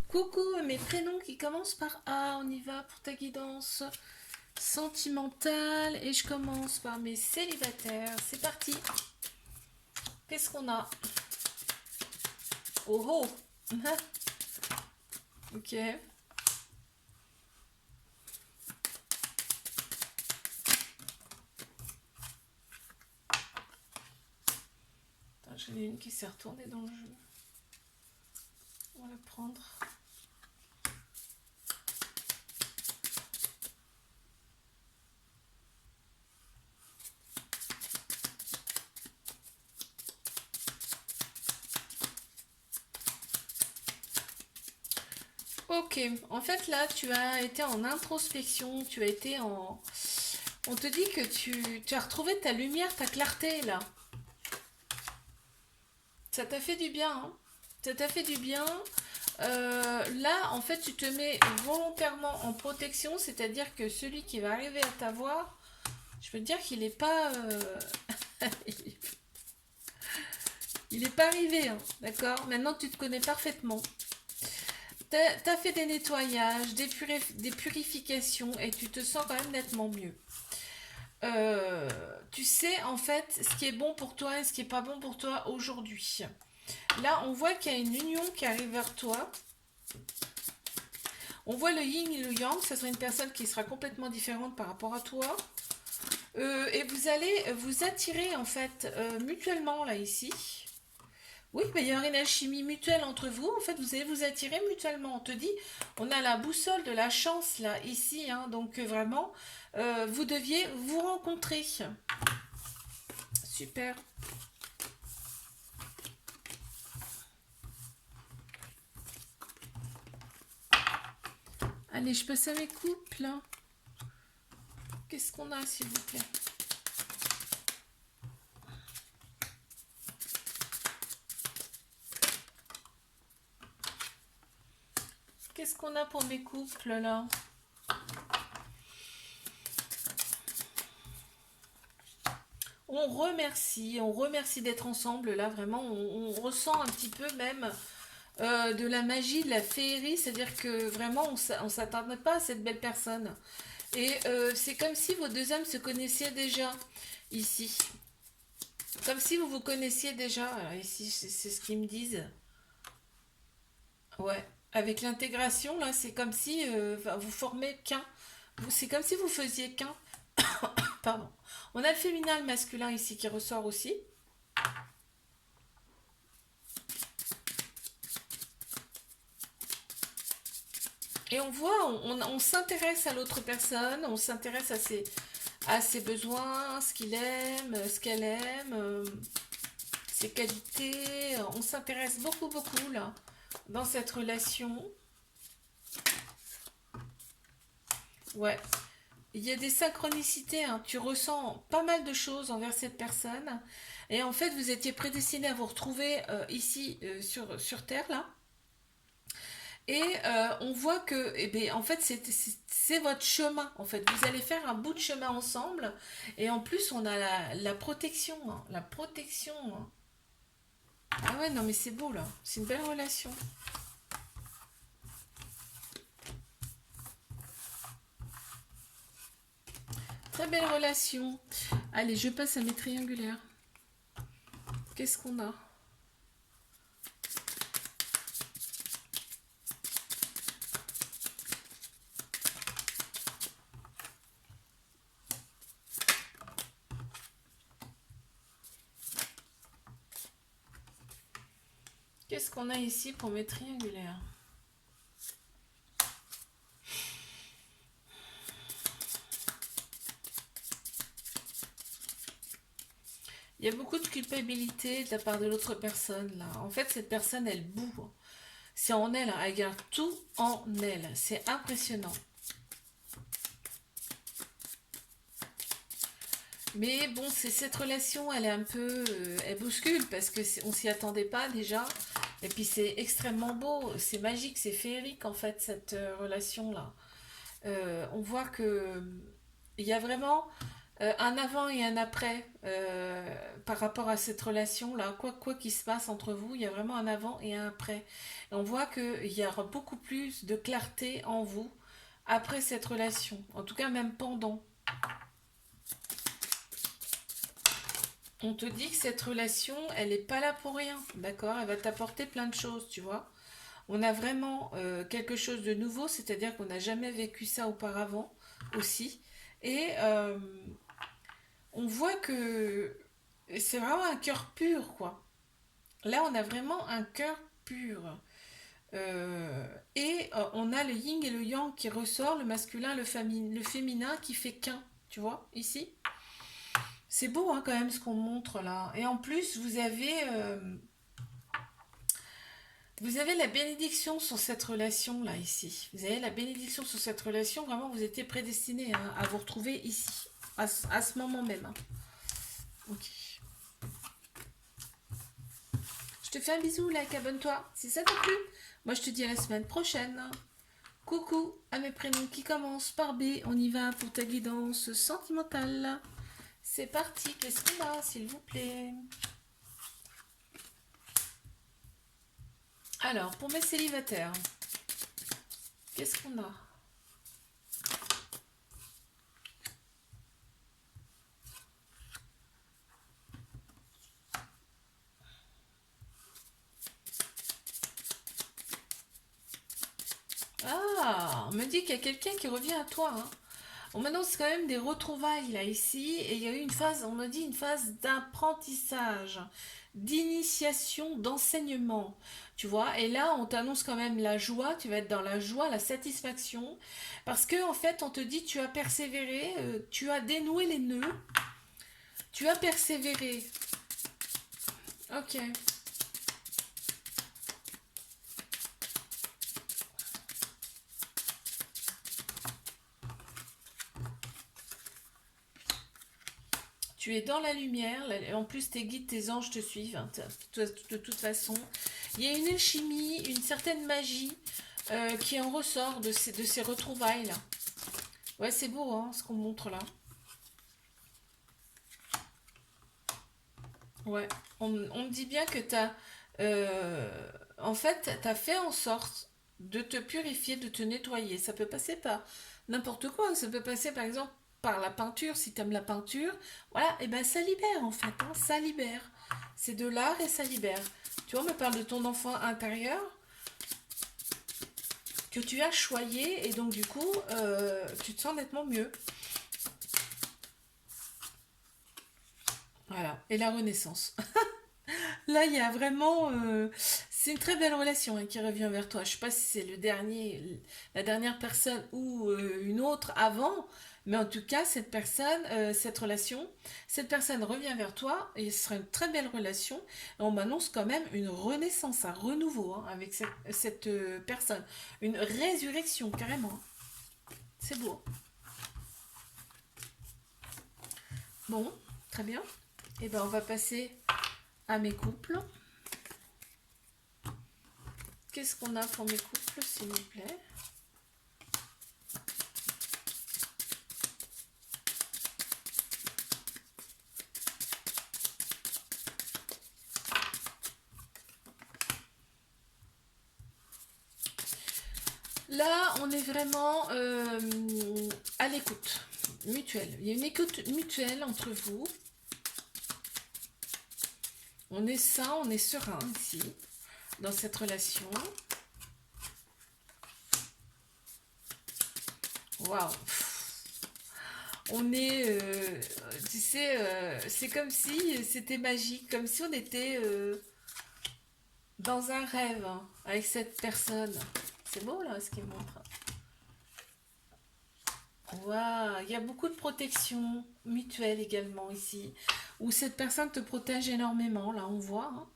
Coucou à mes prénoms qui commencent par A. On y va pour ta guidance sentimentale. Et je commence par mes célibataires. C'est parti. Qu'est-ce qu'on a? Oh oh. Ok. J'en ai une qui s'est retournée dans le jeu. On va la prendre. Ok, en fait là tu as été en introspection, tu as été en... On te dit que tu as retrouvé ta lumière, ta clarté là. Ça t'a fait du bien, hein. Ça t'a fait du bien. Là, en fait, tu te mets volontairement en protection, c'est-à-dire que celui qui va arriver à t'avoir, je peux te dire qu'il n'est pas, il est pas arrivé, hein, d'accord? Maintenant, tu te connais parfaitement. T'as fait des nettoyages, des purifications, et tu te sens quand même nettement mieux. Tu sais en fait ce qui est bon pour toi et ce qui est pas bon pour toi aujourd'hui. Là, on voit qu'il y a une union qui arrive vers toi. On voit le yin et le yang, ça sera une personne qui sera complètement différente par rapport à toi. Et vous allez vous attirer en fait mutuellement là ici. Oui, mais il y aura une alchimie mutuelle entre vous. En fait, vous allez vous attirer mutuellement. On te dit, on a la boussole de la chance là ici, hein, donc vraiment, vous deviez vous rencontrer. Super. Allez, je passe à mes couples. Qu'est-ce qu'on a, s'il vous plaît? Qu'est-ce qu'on a pour mes couples, là? On remercie d'être ensemble, là, vraiment. On ressent un petit peu même de la magie, de la féerie, c'est-à-dire que vraiment, on s'attendait pas à cette belle personne. Et c'est comme si vos deux âmes se connaissiez déjà, ici. Comme si vous vous connaissiez déjà. Alors, ici, c'est ce qu'ils me disent. Ouais. Avec l'intégration, là, c'est comme si enfin, vous formez qu'un. C'est comme si vous faisiez qu'un. Pardon. On a le féminin et le masculin ici qui ressort aussi. Et on voit, on s'intéresse à l'autre personne, on s'intéresse à ses besoins, ce qu'il aime, ce qu'elle aime, ses qualités. On s'intéresse beaucoup, beaucoup là, dans cette relation. Ouais. Il y a des synchronicités, hein. Tu ressens pas mal de choses envers cette personne. Et en fait, vous étiez prédestiné à vous retrouver ici sur Terre, là. Et on voit que, eh bien, en fait, c'est votre chemin. En fait, vous allez faire un bout de chemin ensemble. Et en plus, on a la protection, hein. La protection, hein. Ah ouais, non, mais c'est beau, là. C'est une belle relation. Très belle relation. Allez, je passe à mes triangulaires. Qu'est-ce qu'on a? Qu'est-ce qu'on a ici pour mes triangulaires? Il y a beaucoup de culpabilité de la part de l'autre personne, là. En fait, cette personne, elle boue. C'est en elle, hein. Elle garde tout en elle. C'est impressionnant. Mais bon, c'est cette relation, elle est un peu, elle bouscule parce que on s'y attendait pas déjà. Et puis c'est extrêmement beau, c'est magique, c'est féerique en fait cette relation-là. On voit que il y a vraiment Un avant et un après par rapport à cette relation-là. Quoi qu'il se passe entre vous, il y a vraiment un avant et un après. Et on voit qu'il y aura beaucoup plus de clarté en vous après cette relation. En tout cas, même pendant. On te dit que cette relation, elle n'est pas là pour rien, d'accord? Elle va t'apporter plein de choses, tu vois. On a vraiment quelque chose de nouveau, c'est-à-dire qu'on n'a jamais vécu ça auparavant aussi. Et on voit que c'est vraiment un cœur pur, quoi. Là, on a vraiment un cœur pur. On a le yin et le yang qui ressort, le masculin, le féminin qui fait qu'un, tu vois, ici. C'est beau hein, quand même ce qu'on montre là. Et en plus, vous avez la bénédiction sur cette relation là, ici. Vous avez la bénédiction sur cette relation. Vraiment, vous étiez prédestiné hein, à vous retrouver ici, à ce moment même. Hein. Ok. Je te fais un bisou, like, abonne-toi. Si ça t'a plu, moi je te dis à la semaine prochaine. Coucou à mes prénoms qui commencent par B. On y va pour ta guidance sentimentale. C'est parti, qu'est-ce qu'on a, s'il vous plaît? Alors, pour mes célibataires, qu'est-ce qu'on a? Ah, on me dit qu'il y a quelqu'un qui revient à toi. Hein. On m'annonce quand même des retrouvailles là ici. Et il y a eu une phase, on me dit une phase d'apprentissage, d'initiation, d'enseignement. Tu vois, et là on t'annonce quand même la joie, tu vas être dans la joie, la satisfaction. Parce que en fait on te dit tu as persévéré, tu as dénoué les nœuds, tu as persévéré. Ok. Tu es dans la lumière, en plus tes guides, tes anges te suivent, hein, de toute façon. Il y a une alchimie, une certaine magie qui en ressort de ces retrouvailles-là. Ouais, c'est beau hein, ce qu'on montre là. Ouais, on me dit bien que en fait, tu as fait en sorte de te purifier, de te nettoyer. Ça peut passer par n'importe quoi. Ça peut passer par exemple par la peinture, si tu aimes la peinture. Voilà, et ben ça libère en fait, hein, ça libère. C'est de l'art et ça libère. Tu vois, on me parle de ton enfant intérieur que tu as choyé et donc du coup, tu te sens nettement mieux. Voilà, et la renaissance. Là, il y a vraiment... c'est une très belle relation hein, qui revient vers toi. Je ne sais pas si c'est la dernière personne ou une autre avant, mais en tout cas, cette personne, cette personne revient vers toi et ce sera une très belle relation. Et on m'annonce quand même une renaissance, un renouveau hein, avec cette personne. Une résurrection, carrément. C'est beau. Bon, très bien. Et ben, on va passer à mes couples. Qu'est-ce qu'on a pour mes couples, s'il vous plaît? Là, on est vraiment à l'écoute mutuelle. Il y a une écoute mutuelle entre vous. On est sain, on est serein ici, dans cette relation. Waouh! On est, tu sais, c'est comme si c'était magique, comme si on était dans un rêve hein, avec cette personne. C'est beau là ce qu'il montre. Waouh, il y a beaucoup de protection mutuelle également ici, où cette personne te protège énormément, là on voit. Hein.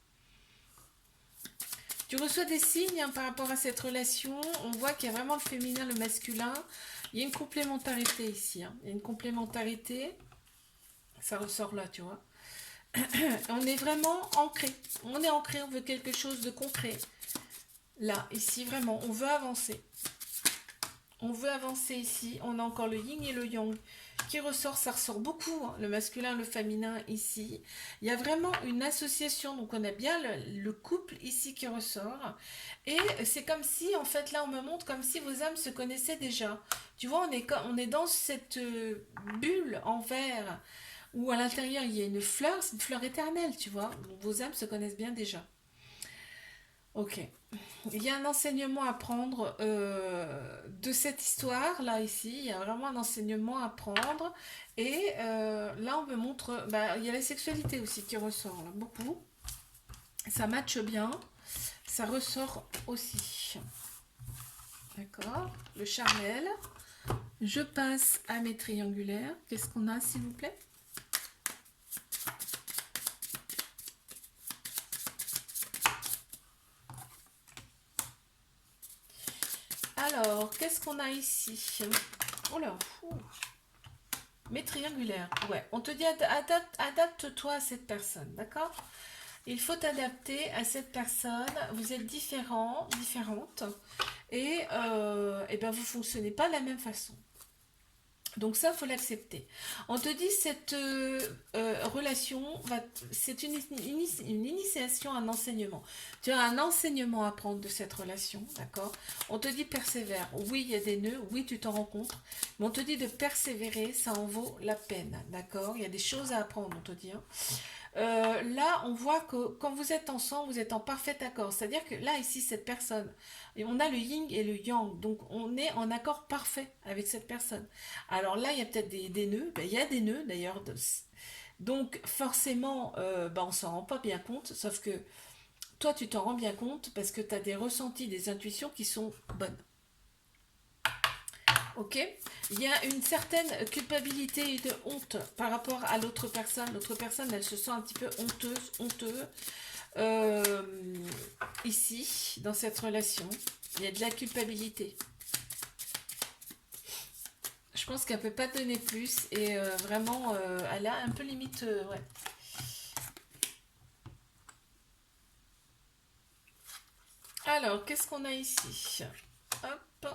Tu reçois des signes hein, par rapport à cette relation, on voit qu'il y a vraiment le féminin, le masculin. Il y a une complémentarité ici, hein. Il y a une complémentarité, ça ressort là, tu vois. On est vraiment ancré, on veut quelque chose de concret. Là, ici, vraiment, on veut avancer. On veut avancer ici. On a encore le yin et le yang qui ressort. Ça ressort beaucoup, hein, le masculin, le féminin ici. Il y a vraiment une association. Donc on a bien le couple ici qui ressort. Et c'est comme si, en fait, là on me montre comme si vos âmes se connaissaient déjà. Tu vois, on est dans cette bulle en verre où à l'intérieur il y a une fleur. C'est une fleur éternelle, tu vois. Donc, vos âmes se connaissent bien déjà. Ok. Il y a un enseignement à prendre de cette histoire, là, ici. Il y a vraiment un enseignement à prendre. Et là, on me montre... Bah, il y a la sexualité aussi qui ressort, là, beaucoup. Ça matche bien. Ça ressort aussi. D'accord. Le charnel. Je passe à mes triangulaires. Qu'est-ce qu'on a, s'il vous plaît? Alors, qu'est-ce qu'on a ici? Oh là, ouh. Mais triangulaire, ouais. On te dit adapte-toi à cette personne, d'accord? Il faut t'adapter à cette personne. Vous êtes différents, différentes, et ben vous fonctionnez pas de la même façon. Donc ça, faut l'accepter. On te dit cette relation, c'est une initiation, un enseignement. Tu as un enseignement à prendre de cette relation, d'accord? On te dit persévère. Oui, il y a des nœuds, oui, tu t'en rends compte. Mais on te dit de persévérer, ça en vaut la peine, d'accord? Il y a des choses à apprendre, on te dit, hein. Là, on voit que quand vous êtes ensemble, vous êtes en parfait accord. C'est-à-dire que là, ici, cette personne, et on a le yin et le yang, donc on est en accord parfait avec cette personne. Alors là, il y a peut-être des nœuds, ben, il y a des nœuds d'ailleurs. Donc forcément, ben, on s'en rend pas bien compte, sauf que toi, tu t'en rends bien compte parce que tu as des ressentis, des intuitions qui sont bonnes. Ok? Il y a une certaine culpabilité et de honte par rapport à l'autre personne. L'autre personne, elle se sent un petit peu honteuse, honteux. Euh, Ici, dans cette relation, il y a de la culpabilité. Je pense qu'elle peut pas donner plus et vraiment, elle a un peu limite, ouais. Alors, qu'est-ce qu'on a ici? Hop.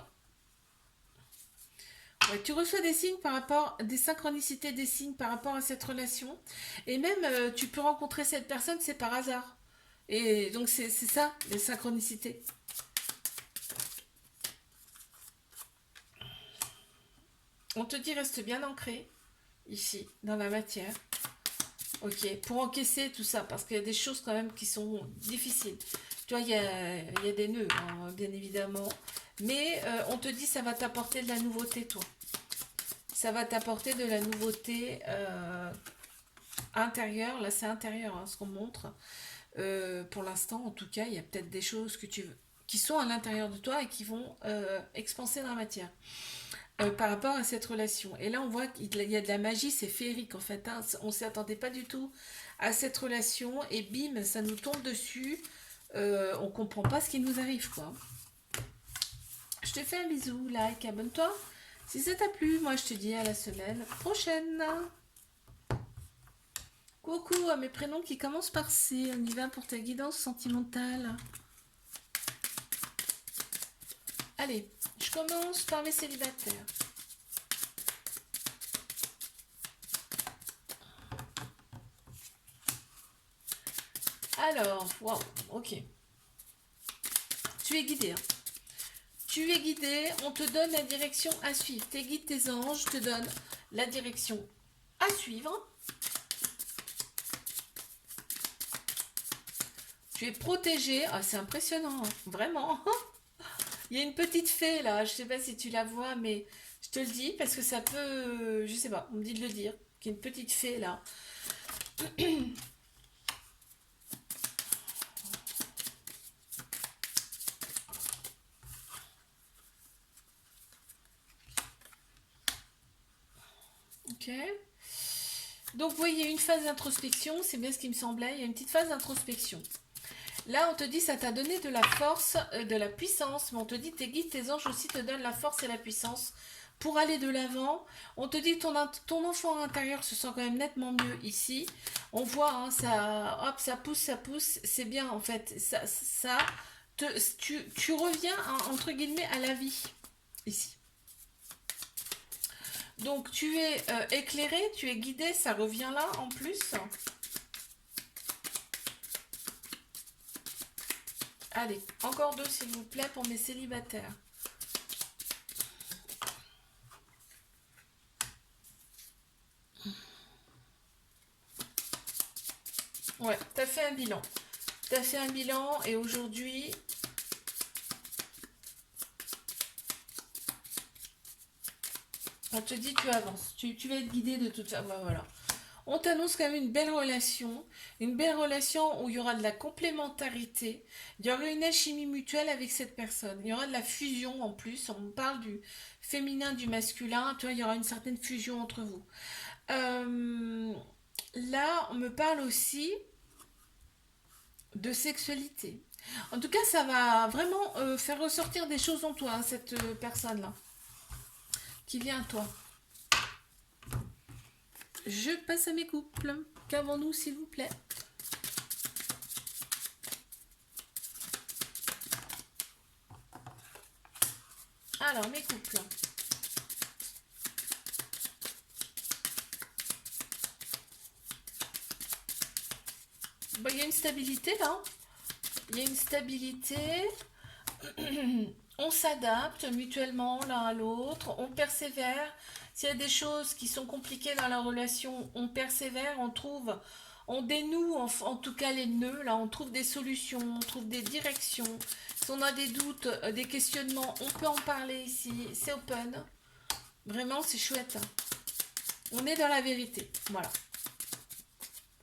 Ouais, tu reçois des signes par rapport, des synchronicités, des signes par rapport à cette relation. Et même, tu peux rencontrer cette personne, c'est par hasard. Et donc, c'est ça, les synchronicités. On te dit, reste bien ancré, ici, dans la matière. Ok, pour encaisser tout ça, parce qu'il y a des choses quand même qui sont difficiles. Tu vois, il y a des nœuds, hein, bien évidemment. Mais on te dit, ça va t'apporter de la nouveauté, toi. Ça va t'apporter de la nouveauté intérieure. Là, c'est intérieur, hein, ce qu'on montre. Pour l'instant, en tout cas, il y a peut-être des choses qui sont à l'intérieur de toi et qui vont expanser dans la matière par rapport à cette relation. Et là, on voit qu'il y a de la magie, c'est féerique en fait, hein. On ne s'y attendait pas du tout à cette relation et bim, ça nous tombe dessus. On comprend pas ce qui nous arrive, quoi. Je te fais un bisou, like, abonne-toi. Si ça t'a plu, moi je te dis à la semaine prochaine. Coucou à mes prénoms qui commencent par C. On y va pour ta guidance sentimentale. Allez, je commence par mes célibataires. Alors, waouh, ok. Tu es guidé, hein. Tu es guidé, on te donne la direction à suivre. Tes guides, tes anges te donnent la direction à suivre. Tu es protégé. Ah, c'est impressionnant, hein, vraiment. Il y a une petite fée là, je sais pas si tu la vois, mais je te le dis parce que ça peut. Je sais pas, on me dit de le dire. Qu'il y a une petite fée là. Ok. Donc, vous voyez, une phase d'introspection, c'est bien ce qui me semblait. Il y a une petite phase d'introspection. Là, on te dit, ça t'a donné de la force, de la puissance, mais on te dit, tes guides, tes anges aussi te donnent la force et la puissance pour aller de l'avant. On te dit, ton enfant intérieur se sent quand même nettement mieux ici. On voit, hein, ça, hop, ça pousse, c'est bien en fait. Tu reviens, hein, entre guillemets, à la vie, ici. Donc tu es éclairé, tu es guidé, ça revient là en plus. Allez, encore 2 s'il vous plaît pour mes célibataires. Ouais, t'as fait un bilan. T'as fait un bilan et aujourd'hui, on te dit tu avances. Tu vas être guidé de toute façon. Voilà. On t'annonce quand même une belle relation où il y aura de la complémentarité, il y aura une alchimie mutuelle avec cette personne, il y aura de la fusion en plus, on parle du féminin, du masculin, tu vois, il y aura une certaine fusion entre vous. Euh, Là, on me parle aussi de sexualité. En tout cas, ça va vraiment faire ressortir des choses en toi, hein, cette personne-là, qui vient à toi. Je passe à mes couples. Qu'avons-nous, s'il vous plaît? Alors, mes couples. Bon, il y a une stabilité là. Il y a une stabilité. On s'adapte mutuellement l'un à l'autre. On persévère. S'il y a des choses qui sont compliquées dans la relation, on persévère, on trouve, on dénoue en tout cas les nœuds. Là, on trouve des solutions, on trouve des directions. Si on a des doutes, des questionnements, on peut en parler ici. C'est open. Vraiment, c'est chouette. On est dans la vérité. Voilà.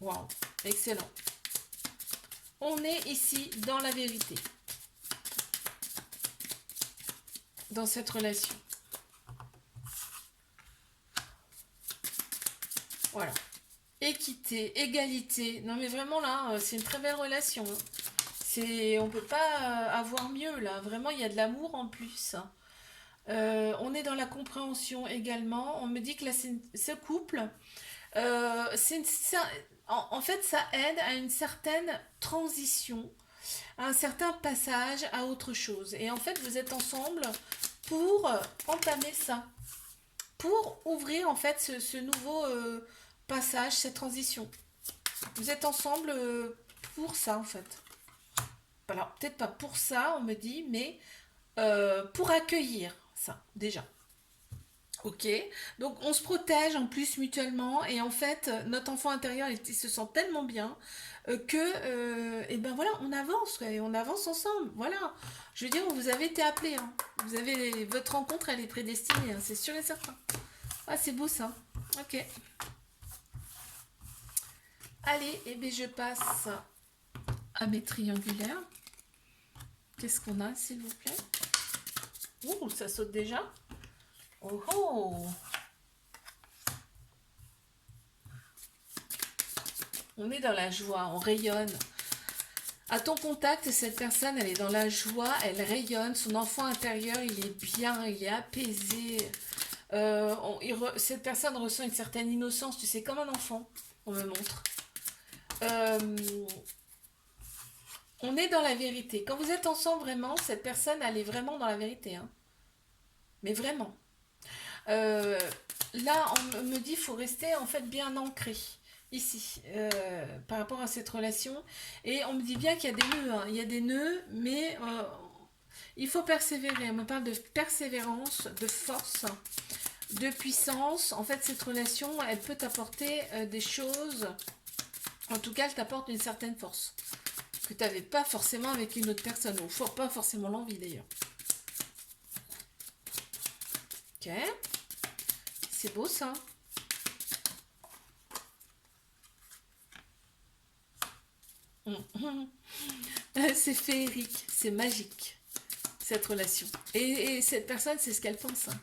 Waouh. Excellent. On est ici dans la vérité. Dans cette relation. Voilà. Équité, égalité. Non mais vraiment là, c'est une très belle relation. Hein. On peut pas avoir mieux là. Vraiment, il y a de l'amour en plus. On est dans la compréhension également. On me dit que là, ce couple, c'est en fait, ça aide à une certaine transition, à un certain passage à autre chose. Et en fait, vous êtes ensemble pour entamer ça, pour ouvrir en fait ce nouveau passage, cette transition. Vous êtes ensemble pour ça en fait. Alors, peut-être pas pour ça, on me dit, mais pour accueillir ça, déjà. Ok, donc on se protège en plus mutuellement et en fait notre enfant intérieur il se sent tellement bien et ben voilà on avance quoi, et on avance ensemble. Voilà, je veux dire vous avez été appelés, hein. Vous avez votre rencontre elle est prédestinée, hein, c'est sûr et certain. Ah c'est beau ça. Ok, allez et bien je passe à mes triangulaires. Qu'est-ce qu'on a s'il vous plaît? Ouh ça saute déjà. Oh oh. On est dans la joie, on rayonne. À ton contact, cette personne, elle est dans la joie, elle rayonne, son enfant intérieur, il est bien, il est apaisé. Cette personne ressent une certaine innocence, tu sais, comme un enfant, on me montre. Euh, on est dans la vérité. Quand vous êtes ensemble, vraiment, cette personne, elle est vraiment dans la vérité. Hein. Mais vraiment. Euh, Là, on me dit qu'il faut rester en fait bien ancré ici par rapport à cette relation. Et on me dit bien qu'il y a des nœuds, hein. Il y a des nœuds, mais il faut persévérer. On me parle de persévérance, de force, de puissance. En fait, cette relation, elle peut t'apporter des choses. En tout cas, elle t'apporte une certaine force que tu n'avais pas forcément avec une autre personne, ou pas forcément l'envie d'ailleurs. Ok. C'est beau ça. C'est féerique, c'est magique, cette relation. Et cette personne, c'est ce qu'elle pense. Hein.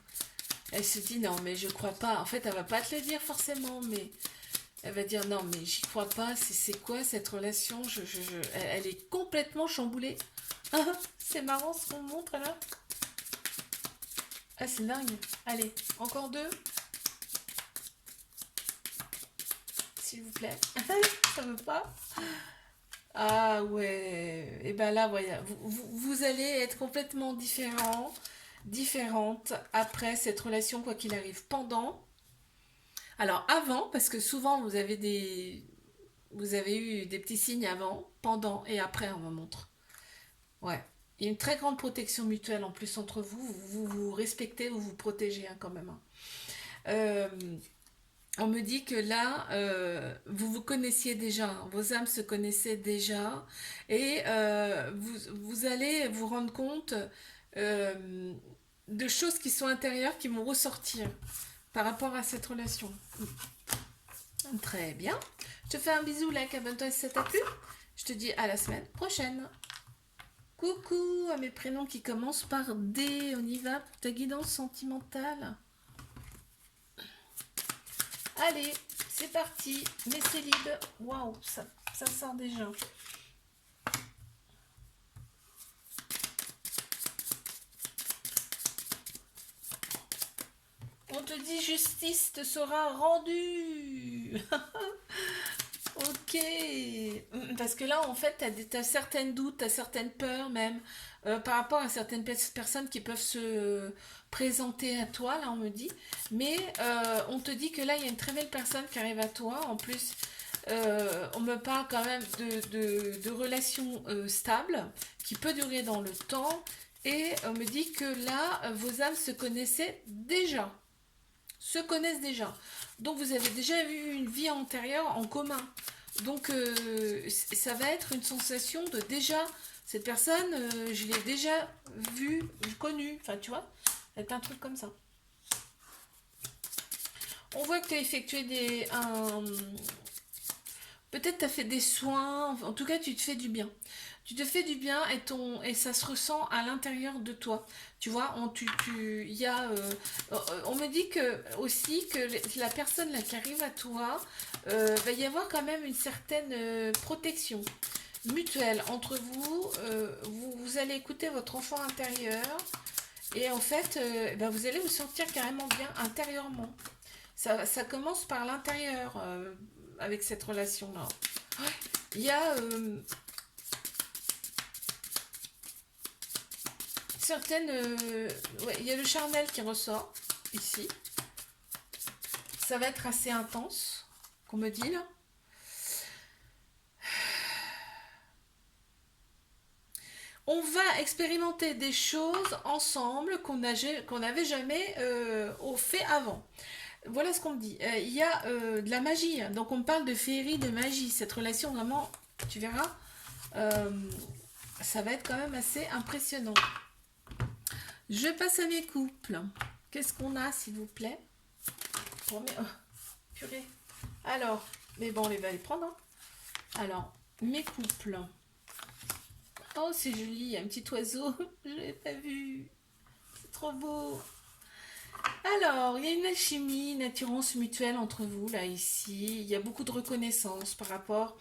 Elle se dit, non, mais je crois pas. En fait, elle va pas te le dire forcément, mais elle va dire, non, mais j'y crois pas. C'est quoi cette relation? Elle est complètement chamboulée. C'est marrant ce qu'on montre là. Ah, c'est dingue. Allez, encore 2. S'il vous plaît. Ça veut pas. Ah ouais. Et ben là, voilà. Vous allez être complètement différents. différente après cette relation, quoi qu'il arrive. Pendant, alors avant, parce que souvent vous avez eu des petits signes avant, pendant et après, on me montre. Ouais. Il y a une très grande protection mutuelle en plus entre vous. Vous respectez, vous vous protégez hein, quand même. Hein. Euh, on me dit que là, vous vous connaissiez déjà, hein, vos âmes se connaissaient déjà, et vous allez vous rendre compte euh, de choses qui sont intérieures, qui vont ressortir par rapport à cette relation. Très bien. Je te fais un bisou, like, abonne-toi si ça t'a plu. Je te dis à la semaine prochaine. Coucou à mes prénoms qui commencent par D. On y va pour ta guidance sentimentale. Allez, c'est parti. Mes célibes. Waouh, ça sort déjà. On te dit justice te sera rendue. Ok. Parce que là, en fait, t'as certaines doutes, t'as certaines peurs même, par rapport à certaines personnes qui peuvent se présenter à toi, là, on me dit. Mais on te dit que là, il y a une très belle personne qui arrive à toi. En plus, on me parle quand même de relations stables, qui peut durer dans le temps. Et on me dit que là, vos âmes se connaissaient déjà. Se connaissent déjà. Donc vous avez déjà eu une vie antérieure en commun. Donc ça va être une sensation de déjà, cette personne, je l'ai déjà vue, connue. Enfin tu vois, c'est un truc comme ça. On voit que tu as effectué peut-être tu as fait des soins, en tout cas tu te fais du bien. Tu te fais du bien et ça se ressent à l'intérieur de toi. Tu vois, on me dit que aussi que la personne là qui arrive à toi, va y avoir quand même une certaine protection mutuelle entre vous. Vous allez écouter votre enfant intérieur et en fait, ben, vous allez vous sentir carrément bien intérieurement. Ça commence par l'intérieur avec cette relation-là. Il y a certaines... ouais, il y a le charnel qui ressort ici. Ça va être assez intense, qu'on me dit là. On va expérimenter des choses ensemble qu'on n'avait jamais fait avant. Voilà ce qu'on me dit. Il y a de la magie, donc on me parle de féerie, de magie. Cette relation, vraiment, tu verras, euh, ça va être quand même assez impressionnant. Je passe à mes couples. Qu'est-ce qu'on a, s'il vous plaît? Oh, purée. Alors, mais bon, on va les prendre. Hein. Alors, mes couples. Oh, c'est joli, il y a un petit oiseau. Je ne l'ai pas vu. C'est trop beau. Alors, il y a une alchimie, une attirance mutuelle entre vous, là, ici. Il y a beaucoup de reconnaissance par rapport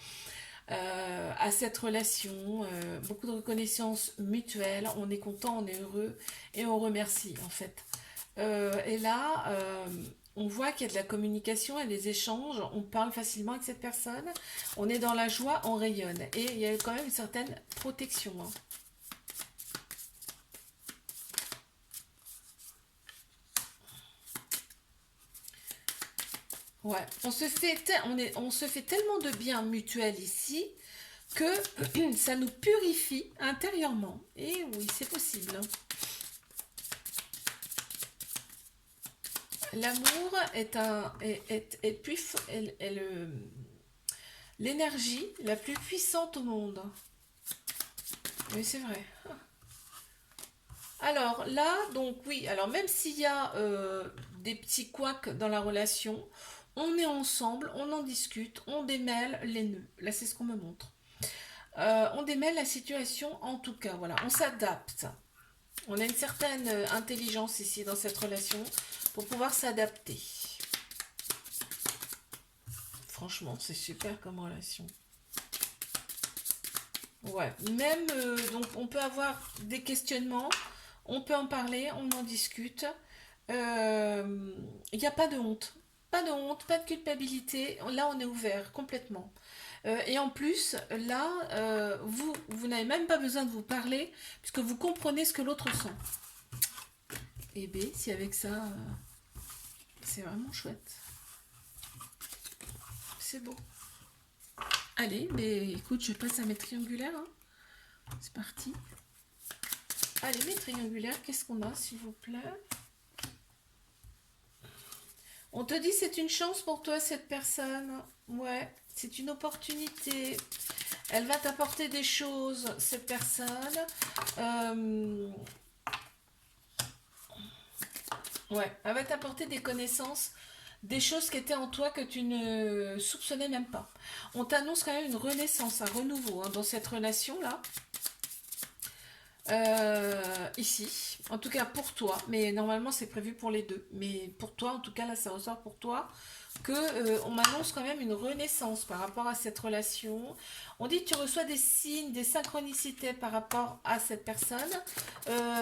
à cette relation. Beaucoup de reconnaissance mutuelle. On est content, on est heureux et on remercie, en fait. Et là, on voit qu'il y a de la communication et des échanges. On parle facilement avec cette personne. On est dans la joie, on rayonne. Et il y a quand même une certaine protection. Hein. Ouais, on se fait tellement de bien mutuel ici que ça nous purifie intérieurement. Et oui, c'est possible. L'amour est l'énergie la plus puissante au monde. Oui, c'est vrai. Alors là, donc oui, alors même s'il y a des petits couacs dans la relation, on est ensemble, on en discute, on démêle les nœuds. Là, c'est ce qu'on me montre. On démêle la situation en tout cas, voilà, on s'adapte. On a une certaine intelligence ici dans cette relation pour pouvoir s'adapter. Franchement, c'est super comme relation. Ouais, même, donc on peut avoir des questionnements, on peut en parler, on en discute. Il n'y a pas de honte. Pas de honte, pas de culpabilité. Là, on est ouvert complètement. Et en plus, là, vous n'avez même pas besoin de vous parler, puisque vous comprenez ce que l'autre sent. Et B, si avec ça, c'est vraiment chouette. C'est beau. Allez, mais écoute, je passe à mes triangulaires. Hein. C'est parti. Allez, mes triangulaires, qu'est-ce qu'on a, s'il vous plaît? On te dit c'est une chance pour toi, cette personne. Ouais, c'est une opportunité. Elle va t'apporter des choses, cette personne. Ouais, elle va t'apporter des connaissances, des choses qui étaient en toi que tu ne soupçonnais même pas. On t'annonce quand même une renaissance, un renouveau hein, dans cette relation-là. Ici, en tout cas pour toi, mais normalement c'est prévu pour les deux. Mais pour toi, en tout cas là, ça ressort pour toi que on m'annonce quand même une renaissance par rapport à cette relation. On dit que tu reçois des signes, des synchronicités par rapport à cette personne.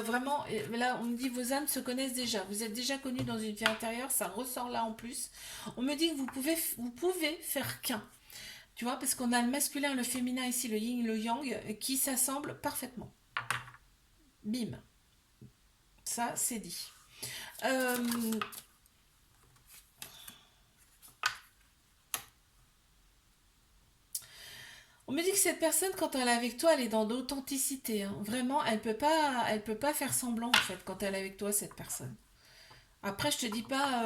Vraiment, là on me dit vos âmes se connaissent déjà. Vous êtes déjà connus dans une vie intérieure, ça ressort là en plus. On me dit que vous pouvez faire qu'un. Tu vois, parce qu'on a le masculin, le féminin ici, le yin, le yang, qui s'assemblent parfaitement. Bim, ça c'est dit. Euh, on me dit que cette personne, quand elle est avec toi, elle est dans l'authenticité. Hein. Vraiment, elle peut pas faire semblant en fait quand elle est avec toi, cette personne. Après, je te dis pas,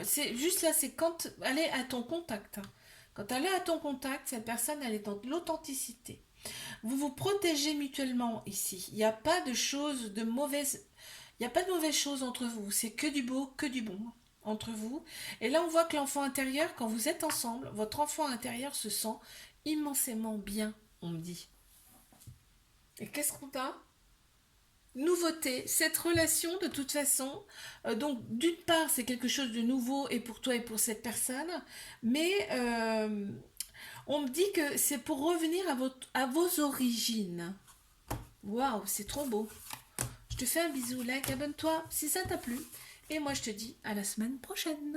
c'est juste là, c'est quand elle est à ton contact. Hein. Quand elle est à ton contact, cette personne, elle est dans l'authenticité. Vous vous protégez mutuellement ici. Il n'y a pas de choses de mauvaises. Il n'y a pas de mauvaises choses entre vous. C'est que du beau, que du bon entre vous. Et là, on voit que l'enfant intérieur, quand vous êtes ensemble, votre enfant intérieur se sent immensément bien, on me dit. Et qu'est-ce qu'on a? Nouveauté, cette relation de toute façon, donc d'une part c'est quelque chose de nouveau et pour toi et pour cette personne, mais on me dit que c'est pour revenir à vos origines. Waouh, c'est trop beau. Je te fais un bisou, like, abonne-toi si ça t'a plu. Et moi je te dis à la semaine prochaine.